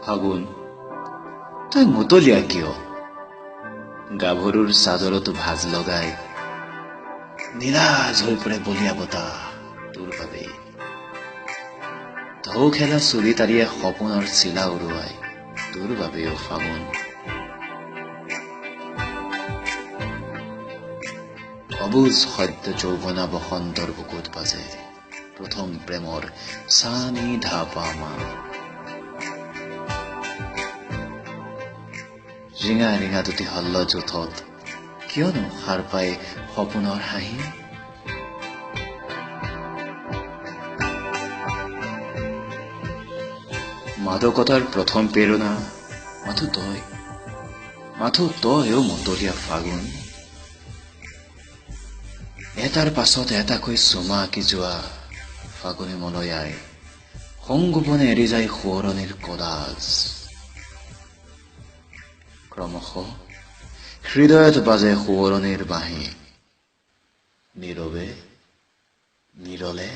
ফাগুন তই মতলীয়া কিয়? গাভৰুৰ চাদৰতো ভাজ লগাই নিৰাজ হৈ পৰে বলিয়া বতাহ তোৰ বাবেই। ঢৌ খেলা চুলি তাৰিয়ে সপোনৰ চিলা উৰুৱাই তোৰ বাবেও ফাগুন। অবুজ সদ্য যৌৱনা বসন্তৰ বুকুত বাজে প্ৰথম প্ৰেমৰ চানি ঢাপা মাত। ৰিঙা ৰিঙা দুটি হল্ল জোঠত কিয়নো সাৰ পাই সপোনৰ হাঁহি। মাদকতাৰ প্ৰথম প্ৰেৰণা মাথো তইও মতলীয়া ফাগুন। এটাৰ পাছত এটাকৈ চুমা আঁকি যোৱা ফাগুনে মলয়াই সংগোপনে এৰি যায় সোঁৱৰণিৰ কলাজ। ক্ৰমশ হৃদয়ত বাজে সোঁৱৰণিৰ বাঁহী নীৰৱে নিৰলে।